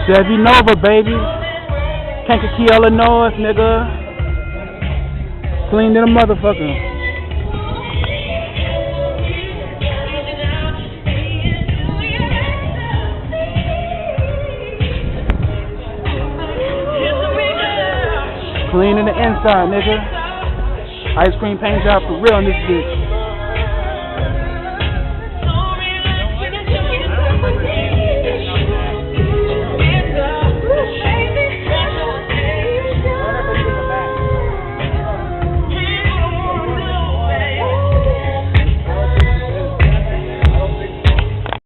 Chevy Nova, baby. Kankakee, Illinois, nigga. Clean than a motherfucker. Clean in the inside, nigga. Ice cream paint job for real in this bitch.